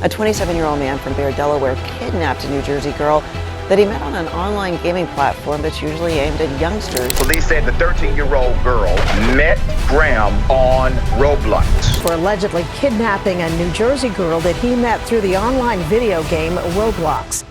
A 27-year-old man from Bear, Delaware kidnapped a New Jersey girl that he met on an online gaming platform that's usually aimed at youngsters. Police said the 13-year-old girl met Graham on Roblox. For allegedly kidnapping a New Jersey girl that he met through the online video game Roblox.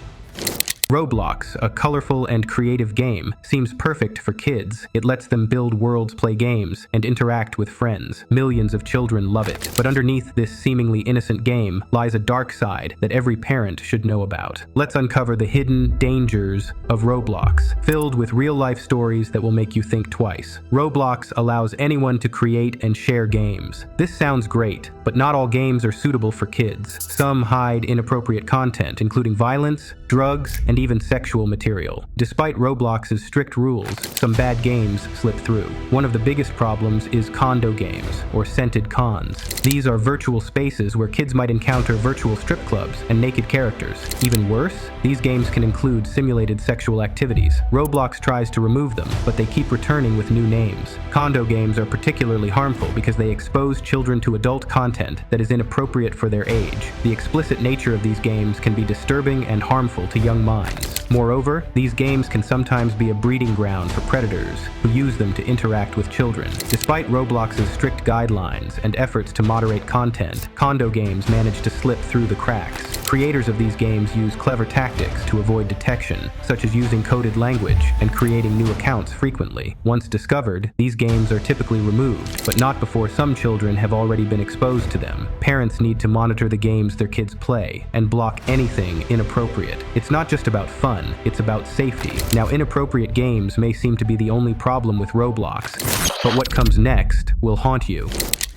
Roblox, a colorful and creative game, seems perfect for kids. It lets them build worlds, play games, and interact with friends. Millions of children love it. But underneath this seemingly innocent game lies a dark side that every parent should know about. Let's uncover the hidden dangers of Roblox, filled with real-life stories that will make you think twice. Roblox allows anyone to create and share games. This sounds great, but not all games are suitable for kids. Some hide inappropriate content, including violence, drugs, and even sexual material. Despite Roblox's strict rules, some bad games slip through. One of the biggest problems is condo games, or scented cons. These are virtual spaces where kids might encounter virtual strip clubs and naked characters. Even worse, these games can include simulated sexual activities. Roblox tries to remove them, but they keep returning with new names. Condo games are particularly harmful because they expose children to adult content that is inappropriate for their age. The explicit nature of these games can be disturbing and harmful to young minds. Moreover, these games can sometimes be a breeding ground for predators who use them to interact with children. Despite Roblox's strict guidelines and efforts to moderate content, condo games manage to slip through the cracks. Creators of these games use clever tactics to avoid detection, such as using coded language and creating new accounts frequently. Once discovered, these games are typically removed, but not before some children have already been exposed to them. Parents need to monitor the games their kids play and block anything inappropriate. It's not just about fun, it's about safety. Now, inappropriate games may seem to be the only problem with Roblox, but what comes next will haunt you.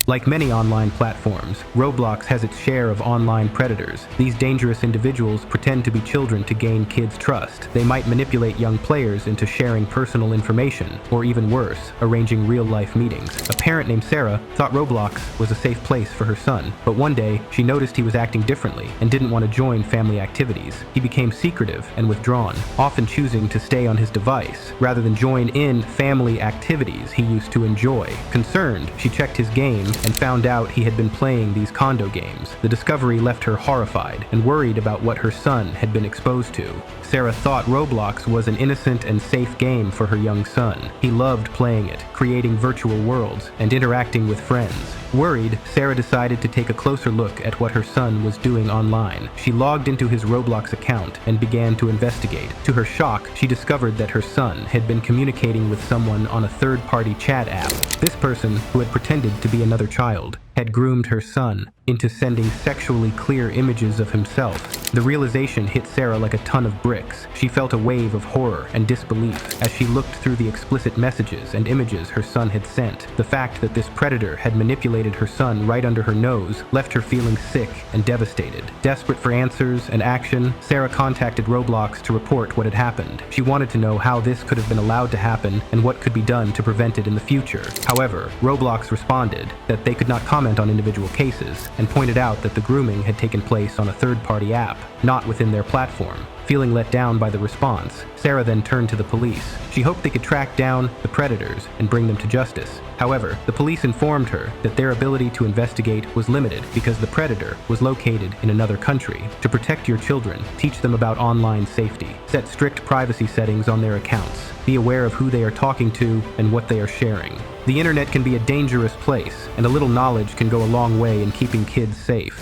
Like many online platforms, Roblox has its share of online predators. These dangerous individuals pretend to be children to gain kids' trust. They might manipulate young players into sharing personal information, or even worse, arranging real-life meetings. A parent named Sarah thought Roblox was a safe place for her son, but one day she noticed he was acting differently and didn't want to join family activities. He became secretive and withdrawn, often choosing to stay on his device rather than join in family activities he used to enjoy. Concerned, she checked his game and found out he had been playing these condo games. The discovery left her horrified and worried about what her son had been exposed to. Sarah thought Roblox was an innocent and safe game for her young son. He loved playing it, creating virtual worlds, and interacting with friends. Worried, Sarah decided to take a closer look at what her son was doing online. She logged into his Roblox account and began to investigate. To her shock, she discovered that her son had been communicating with someone on a third-party chat app. This person, who had pretended to be another child, had groomed her son into sending sexually clear images of himself. The realization hit Sarah like a ton of bricks. She felt a wave of horror and disbelief as she looked through the explicit messages and images her son had sent. The fact that this predator had manipulated her son right under her nose left her feeling sick and devastated. Desperate for answers and action, Sarah contacted Roblox to report what had happened. She wanted to know how this could have been allowed to happen and what could be done to prevent it in the future. However, Roblox responded that they could not comment on individual cases and pointed out that the grooming had taken place on a third-party app, not within their platform. Feeling let down by the response, Sarah then turned to the police. She hoped they could track down the predators and bring them to justice. However, the police informed her that their ability to investigate was limited because the predator was located in another country. To protect your children, teach them about online safety. Set strict privacy settings on their accounts. Be aware of who they are talking to and what they are sharing. The internet can be a dangerous place, and a little knowledge can go a long way in keeping kids safe.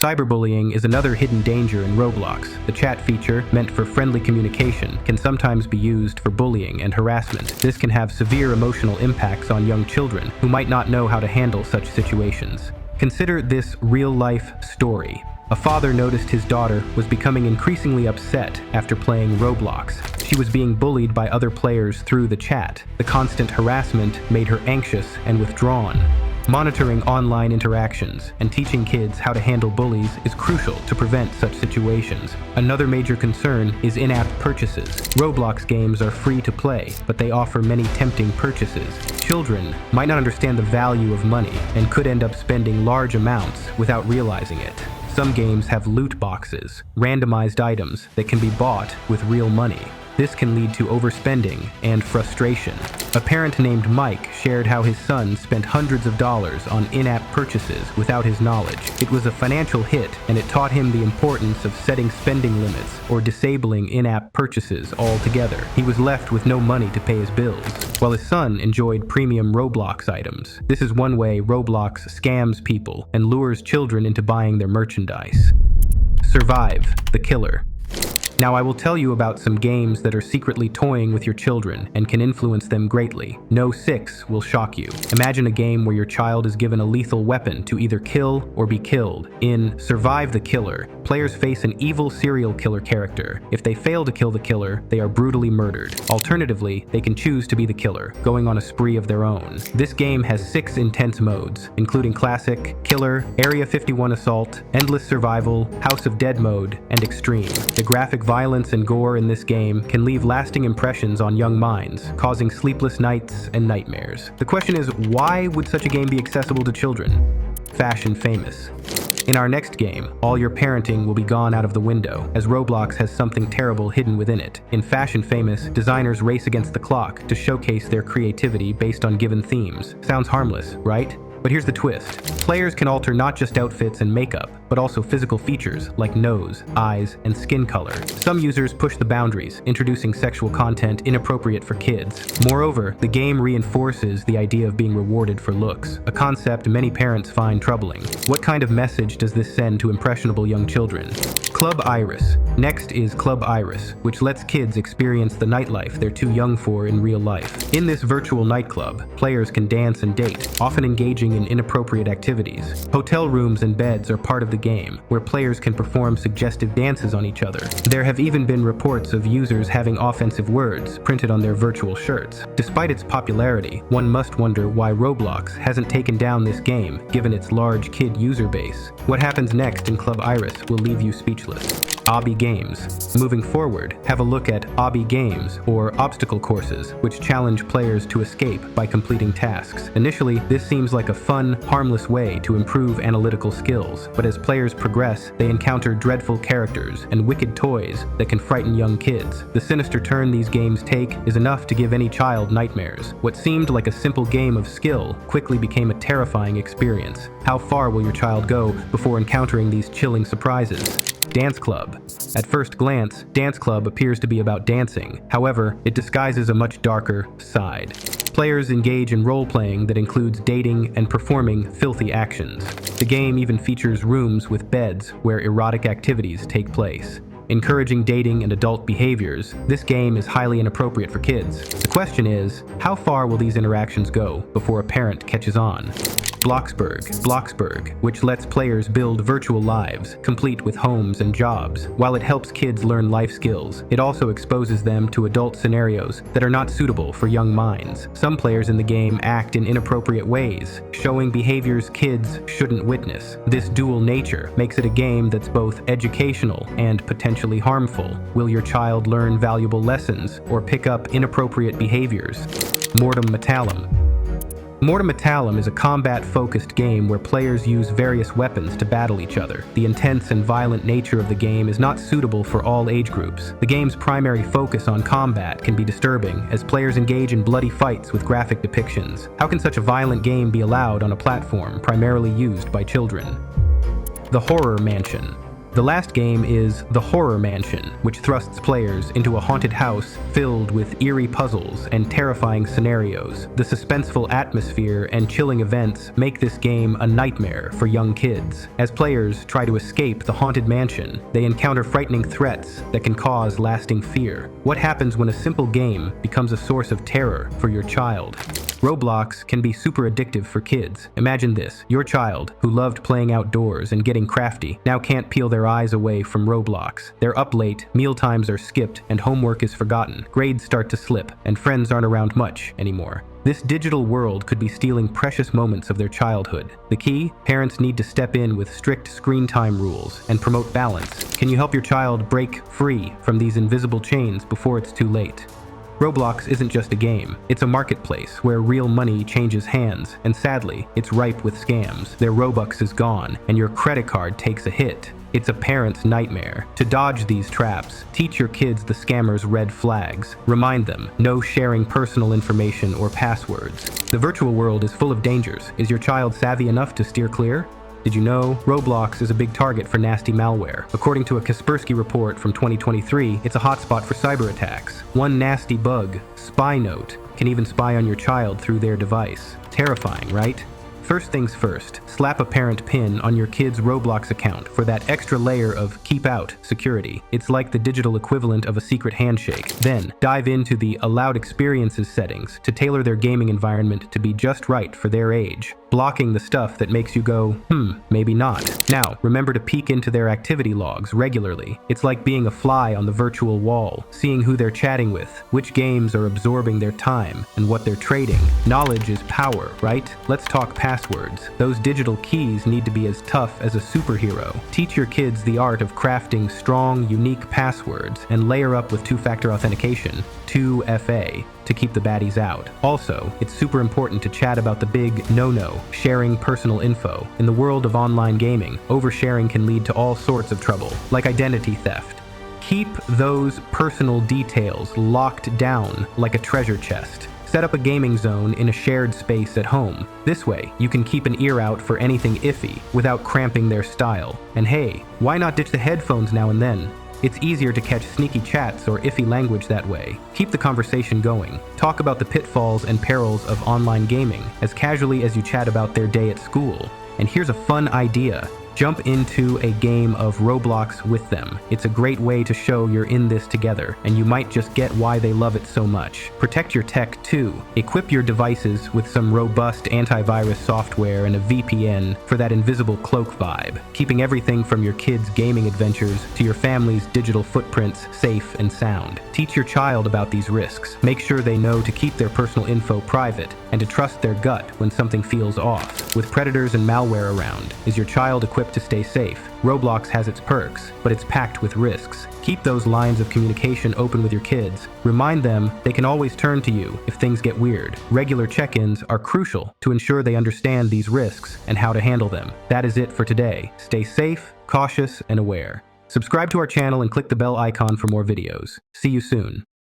Cyberbullying is another hidden danger in Roblox. The chat feature, meant for friendly communication, can sometimes be used for bullying and harassment. This can have severe emotional impacts on young children who might not know how to handle such situations. Consider this real-life story. A father noticed his daughter was becoming increasingly upset after playing Roblox. She was being bullied by other players through the chat. The constant harassment made her anxious and withdrawn. Monitoring online interactions and teaching kids how to handle bullies is crucial to prevent such situations. Another major concern is in-app purchases. Roblox games are free to play, but they offer many tempting purchases. Children might not understand the value of money and could end up spending large amounts without realizing it. Some games have loot boxes, randomized items that can be bought with real money. This can lead to overspending and frustration. A parent named Mike shared how his son spent hundreds of dollars on in-app purchases without his knowledge. It was a financial hit, and it taught him the importance of setting spending limits or disabling in-app purchases altogether. He was left with no money to pay his bills, while his son enjoyed premium Roblox items. This is one way Roblox scams people and lures children into buying their merchandise. Survive the Killer. Now, I will tell you about some games that are secretly toying with your children and can influence them greatly. No 6 will shock you. Imagine a game where your child is given a lethal weapon to either kill or be killed. In Survive the Killer, players face an evil serial killer character. If they fail to kill the killer, they are brutally murdered. Alternatively, they can choose to be the killer, going on a spree of their own. This game has 6 intense modes, including Classic, Killer, Area 51 Assault, Endless Survival, House of Dead mode, and Extreme. The graphic violence and gore in this game can leave lasting impressions on young minds, causing sleepless nights and nightmares. The question is, why would such a game be accessible to children? Fashion famous. In our next game, all your parenting will be gone out of the window, as Roblox has something terrible hidden within it. In Fashion Famous, designers race against the clock to showcase their creativity based on given themes. Sounds harmless, right? But here's the twist. Players can alter not just outfits and makeup, but also physical features like nose, eyes, and skin color. Some users push the boundaries, introducing sexual content inappropriate for kids. Moreover, the game reinforces the idea of being rewarded for looks, a concept many parents find troubling. What kind of message does this send to impressionable young children? Club Iris. Next is Club Iris, which lets kids experience the nightlife they're too young for in real life. In this virtual nightclub, players can dance and date, often engaging in inappropriate activities. Hotel rooms and beds are part of the game, where players can perform suggestive dances on each other. There have even been reports of users having offensive words printed on their virtual shirts. Despite its popularity, one must wonder why Roblox hasn't taken down this game, given its large kid user base. What happens next in Club Iris will leave you speechless. Obby Games. Moving forward, have a look at Obby Games, or obstacle courses, which challenge players to escape by completing tasks. Initially, this seems like a fun, harmless way to improve analytical skills, but as players progress, they encounter dreadful characters and wicked toys that can frighten young kids. The sinister turn these games take is enough to give any child nightmares. What seemed like a simple game of skill quickly became a terrifying experience. How far will your child go before encountering these chilling surprises? Dance Club. At first glance, Dance Club appears to be about dancing. However, it disguises a much darker side. Players engage in role-playing that includes dating and performing filthy actions. The game even features rooms with beds where erotic activities take place. Encouraging dating and adult behaviors, this game is highly inappropriate for kids. The question is, how far will these interactions go before a parent catches on? Bloxburg, which lets players build virtual lives, complete with homes and jobs. While it helps kids learn life skills, it also exposes them to adult scenarios that are not suitable for young minds. Some players in the game act in inappropriate ways, showing behaviors kids shouldn't witness. This dual nature makes it a game that's both educational and potentially harmful. Will your child learn valuable lessons or pick up inappropriate behaviors? Mortem Metallum. Mortem Metallum is a combat-focused game where players use various weapons to battle each other. The intense and violent nature of the game is not suitable for all age groups. The game's primary focus on combat can be disturbing, as players engage in bloody fights with graphic depictions. How can such a violent game be allowed on a platform primarily used by children? The Horror Mansion. The last game is The Horror Mansion, which thrusts players into a haunted house filled with eerie puzzles and terrifying scenarios. The suspenseful atmosphere and chilling events make this game a nightmare for young kids. As players try to escape the haunted mansion, they encounter frightening threats that can cause lasting fear. What happens when a simple game becomes a source of terror for your child? Roblox can be super addictive for kids. Imagine this: your child, who loved playing outdoors and getting crafty, now can't peel their eyes away from Roblox. They're up late, meal times are skipped, and homework is forgotten. Grades start to slip, and friends aren't around much anymore. This digital world could be stealing precious moments of their childhood. The key? Parents need to step in with strict screen time rules and promote balance. Can you help your child break free from these invisible chains before it's too late? Roblox isn't just a game. It's a marketplace where real money changes hands, and sadly, it's ripe with scams. Their Robux is gone, and your credit card takes a hit. It's a parent's nightmare. To dodge these traps, teach your kids the scammer's red flags. Remind them, no sharing personal information or passwords. The virtual world is full of dangers. Is your child savvy enough to steer clear? Did you know Roblox is a big target for nasty malware? According to a Kaspersky report from 2023, it's a hotspot for cyber attacks. One nasty bug, Spy Note, can even spy on your child through their device. Terrifying, right? First things first, slap a parent pin on your kid's Roblox account for that extra layer of keep out security. It's like the digital equivalent of a secret handshake. Then, dive into the allowed experiences settings to tailor their gaming environment to be just right for their age, blocking the stuff that makes you go, maybe not. Now, remember to peek into their activity logs regularly. It's like being a fly on the virtual wall, seeing who they're chatting with, which games are absorbing their time, and what they're trading. Knowledge is power, right? Let's talk passwords. Those digital keys need to be as tough as a superhero. Teach your kids the art of crafting strong, unique passwords and layer up with two-factor authentication, 2FA, to keep the baddies out. Also, it's super important to chat about the big no-no, sharing personal info. In the world of online gaming, oversharing can lead to all sorts of trouble, like identity theft. Keep those personal details locked down like a treasure chest. Set up a gaming zone in a shared space at home. This way, you can keep an ear out for anything iffy without cramping their style. And hey, why not ditch the headphones now and then? It's easier to catch sneaky chats or iffy language that way. Keep the conversation going. Talk about the pitfalls and perils of online gaming as casually as you chat about their day at school. And here's a fun idea. Jump into a game of Roblox with them. It's a great way to show you're in this together, and you might just get why they love it so much. Protect your tech too. Equip your devices with some robust antivirus software and a VPN for that invisible cloak vibe, keeping everything from your kids' gaming adventures to your family's digital footprints safe and sound. Teach your child about these risks. Make sure they know to keep their personal info private and to trust their gut when something feels off. With predators and malware around, is your child equipped to stay safe? Roblox has its perks, but it's packed with risks. Keep those lines of communication open with your kids. Remind them they can always turn to you if things get weird. Regular check-ins are crucial to ensure they understand these risks and how to handle them. That is it for today. Stay safe, cautious, and aware. Subscribe to our channel and click the bell icon for more videos. See you soon.